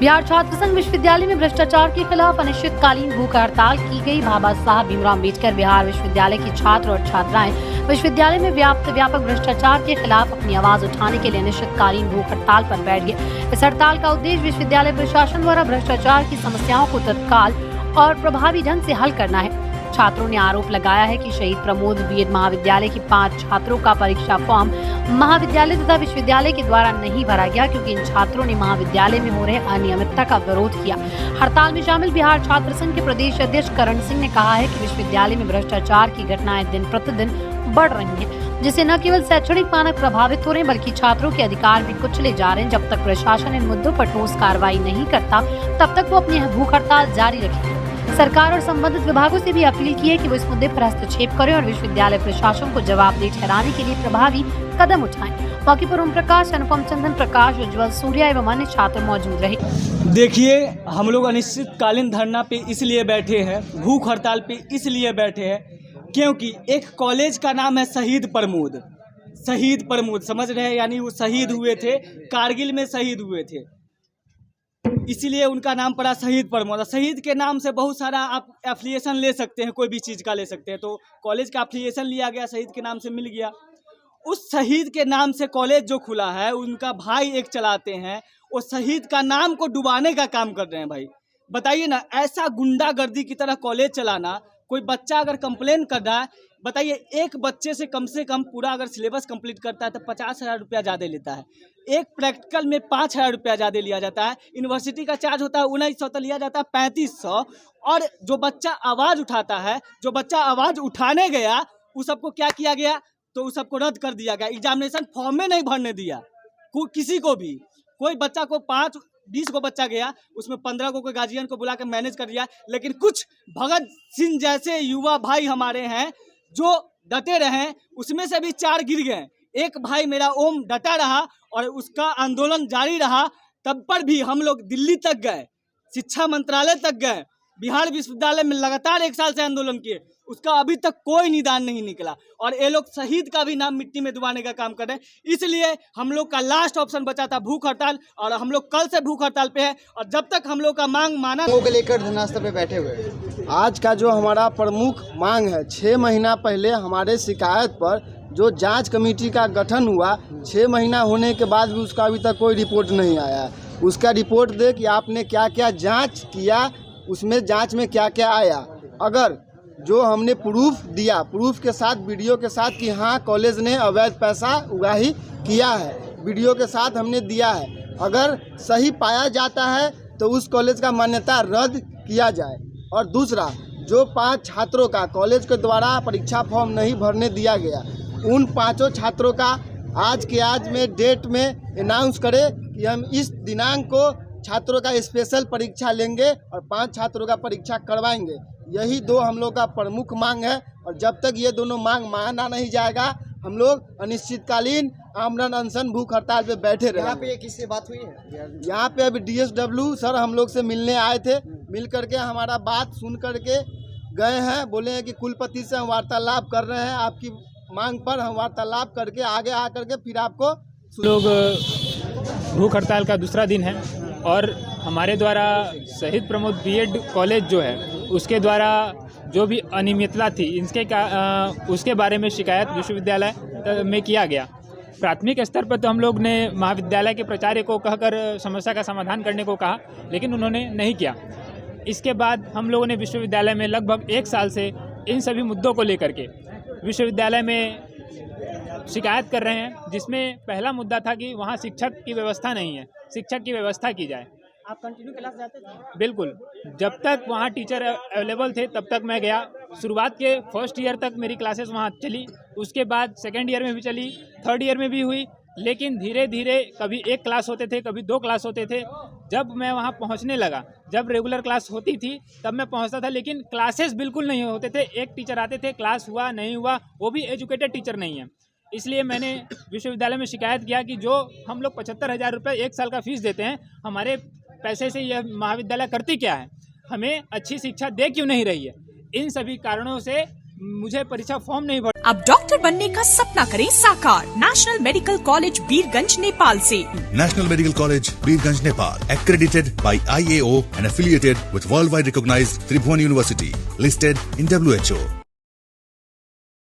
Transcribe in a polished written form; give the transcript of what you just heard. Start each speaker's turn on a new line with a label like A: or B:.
A: बिहार छात्र संघ विश्वविद्यालय में भ्रष्टाचार के खिलाफ अनिश्चितकालीन भूख हड़ताल की गई। बाबा साहब भीमराव अम्बेडकर बिहार विश्वविद्यालय के छात्र और छात्राएं विश्वविद्यालय में व्यापक भ्रष्टाचार के खिलाफ अपनी आवाज उठाने के लिए अनिश्चितकालीन भूख हड़ताल पर बैठ गए। इस हड़ताल का उद्देश्य विश्वविद्यालय प्रशासन द्वारा भ्रष्टाचार की समस्याओं को तत्काल और प्रभावी ढंग से हल करना है। छात्रों ने आरोप लगाया है कि शहीद प्रमोद बीएड महाविद्यालय की 5 छात्रों का परीक्षा फॉर्म महाविद्यालय तथा विश्वविद्यालय के द्वारा नहीं भरा गया, क्योंकि इन छात्रों ने महाविद्यालय में हो रहे अनियमितता का विरोध किया। हड़ताल में शामिल बिहार छात्र संघ के प्रदेश अध्यक्ष करण सिंह ने कहा है कि विश्वविद्यालय में भ्रष्टाचार की घटनाएं दिन प्रतिदिन बढ़ रही हैं, जिससे न केवल शैक्षणिक मानक प्रभावित हो रहे हैं बल्कि छात्रों के अधिकार भी कुचले जा रहे हैं। जब तक प्रशासन इन मुद्दों पर ठोस कार्रवाई नहीं करता तब तक वो अपनी भूख हड़ताल जारी रखेगी। सरकार और संबंधित विभागों से भी अपील की है कि वो इस मुद्दे पर हस्तक्षेप करें और विश्वविद्यालय प्रशासन को जवाबदेह ठहराने के लिए प्रभावी कदम उठाएं। मौके पर ओम प्रकाश, अनुपम चंदन प्रकाश, उज्जवल सूर्या एवं अन्य छात्र मौजूद रहे।
B: देखिए, हम लोग अनिश्चितकालीन धरना पे इसलिए बैठे हैं, भूख हड़ताल पे इसलिए बैठे हैं क्योंकि एक कॉलेज का नाम है शहीद प्रमोद। शहीद प्रमोद समझ रहे हैं, यानी वो शहीद हुए थे, कारगिल में शहीद हुए थे, इसीलिए उनका नाम पड़ा शहीद प्रमोद। शहीद के नाम से बहुत सारा आप एफिलिएशन ले सकते हैं, कोई भी चीज़ का ले सकते हैं। तो कॉलेज का एफिलिएशन लिया गया, शहीद के नाम से मिल गया। उस शहीद के नाम से कॉलेज जो खुला है, उनका भाई एक चलाते हैं, वो शहीद का नाम को डुबाने का काम कर रहे हैं। भाई बताइए ना, ऐसा गुंडागर्दी की तरह कॉलेज चलाना। कोई बच्चा अगर कंप्लेन कर रहा है, बताइए, एक बच्चे से कम पूरा अगर सिलेबस कंप्लीट करता है तो 50,000 रुपया ज़्यादा लेता है। एक प्रैक्टिकल में 5,000 रुपया ज़्यादा लिया जाता है। यूनिवर्सिटी का चार्ज होता है 1900, तो लिया जाता है 3500। और जो बच्चा आवाज़ उठाता है, जो बच्चा आवाज़ उठाने गया, उस सबको क्या किया गया? तो उस सबको रद्द कर दिया गया। एग्जामिनेशन फॉर्म में नहीं भरने दिया किसी को भी। कोई बच्चा को 20 को बच्चा गया, उसमें 15 को कोई गार्जियन को बुला के मैनेज कर दिया। लेकिन कुछ भगत सिंह जैसे युवा भाई हमारे हैं जो डटे रहे, उसमें से भी 4 गिर गए। एक भाई मेरा ओम डटा रहा और उसका आंदोलन जारी रहा। तब पर भी हम लोग दिल्ली तक गए, शिक्षा मंत्रालय तक गए, बिहार विश्वविद्यालय में लगातार 1 साल से आंदोलन किए, उसका अभी तक कोई निदान नहीं निकला। और ये लोग शहीद का भी नाम मिट्टी में डुबाने का काम कर रहे हैं। इसलिए हम लोग का लास्ट ऑप्शन बचा था भूख हड़ताल, और हम लोग कल से भूख हड़ताल पे है। और जब तक हम लोग का मांग माना
C: को लेकर धरना पे बैठे हुए।
D: आज का जो हमारा प्रमुख मांग है, 6 महीना पहले हमारे शिकायत पर जो जांच कमेटी का गठन हुआ, 6 महीना होने के बाद भी उसका अभी तक कोई रिपोर्ट नहीं आया। उसका रिपोर्ट दे कि आपने क्या क्या जांच किया, उसमें जांच में क्या क्या आया। अगर जो हमने प्रूफ दिया, प्रूफ के साथ, वीडियो के साथ कि हाँ कॉलेज ने अवैध पैसा उगाही किया है, वीडियो के साथ हमने दिया है, अगर सही पाया जाता है तो उस कॉलेज का मान्यता रद्द किया जाए। और दूसरा, जो 5 छात्रों का कॉलेज के द्वारा परीक्षा फॉर्म नहीं भरने दिया गया, उन 5 छात्रों का आज के आज में डेट में अनाउंस करे कि हम इस दिनांक को छात्रों का स्पेशल परीक्षा लेंगे और 5 छात्रों का परीक्षा करवाएंगे। यही 2 हम लोग का प्रमुख मांग है। और जब तक ये दोनों मांग माना नहीं जाएगा, हम लोग अनिश्चितकालीन आमरण अनशन भूख हड़ताल पे बैठे रहे।
C: यहाँ पे किससे बात हुई है?
D: यहाँ पे अभी DSW सर हम लोग से मिलने आए थे, मिल करके हमारा बात सुन करके गए हैं। बोले हैं कि कुलपति से हम वार्तालाप कर रहे हैं, आपकी मांग पर हम वार्तालाप करके आगे आ करके फिर आपको।
E: लोग भूख हड़ताल का दूसरा दिन है और हमारे द्वारा शहीद प्रमोद बीएड कॉलेज जो है उसके द्वारा जो भी अनियमितता थी उसके बारे में शिकायत विश्वविद्यालय में किया गया। प्राथमिक स्तर पर तो हम लोग ने महाविद्यालय के प्राचार्य को कहकर समस्या का समाधान करने को कहा, लेकिन उन्होंने नहीं किया। इसके बाद हम लोगों ने विश्वविद्यालय में लगभग 1 साल से इन सभी मुद्दों को लेकर के विश्वविद्यालय में शिकायत कर रहे हैं, जिसमें पहला मुद्दा था कि वहाँ शिक्षक की व्यवस्था नहीं है, शिक्षक की व्यवस्था की जाए।
C: आप कंटिन्यू क्लास जाते थे?
E: बिल्कुल, जब तक वहाँ टीचर अवेलेबल थे तब तक मैं गया। शुरुआत के फर्स्ट ईयर तक मेरी क्लासेस वहाँ चली, उसके बाद सेकेंड ईयर में भी चली, थर्ड ईयर में भी हुई। लेकिन धीरे धीरे कभी 1 क्लास होते थे, कभी 2 क्लास होते थे। जब मैं वहाँ पहुँचने लगा, जब रेगुलर क्लास होती थी तब मैं पहुँचता था, लेकिन क्लासेस बिल्कुल नहीं होते थे। एक टीचर आते थे, क्लास हुआ नहीं हुआ, वो भी एजुकेटेड टीचर नहीं है। इसलिए मैंने विश्वविद्यालय में शिकायत किया कि जो हम लोग 75,000 रुपये 1 साल का फीस देते हैं, हमारे पैसे से यह महाविद्यालय करती क्या है, हमें अच्छी शिक्षा दे क्यों नहीं रही है। इन सभी कारणों से मुझे परीक्षा फॉर्म नहीं भर
F: अब डॉक्टर बनने का सपना करें साकार। National medical college Birgunj Nepal से।
G: National Medical College, Birganj, Nepal, accredited by IAO and affiliated with worldwide recognized Tribhuvan University, listed in WHO.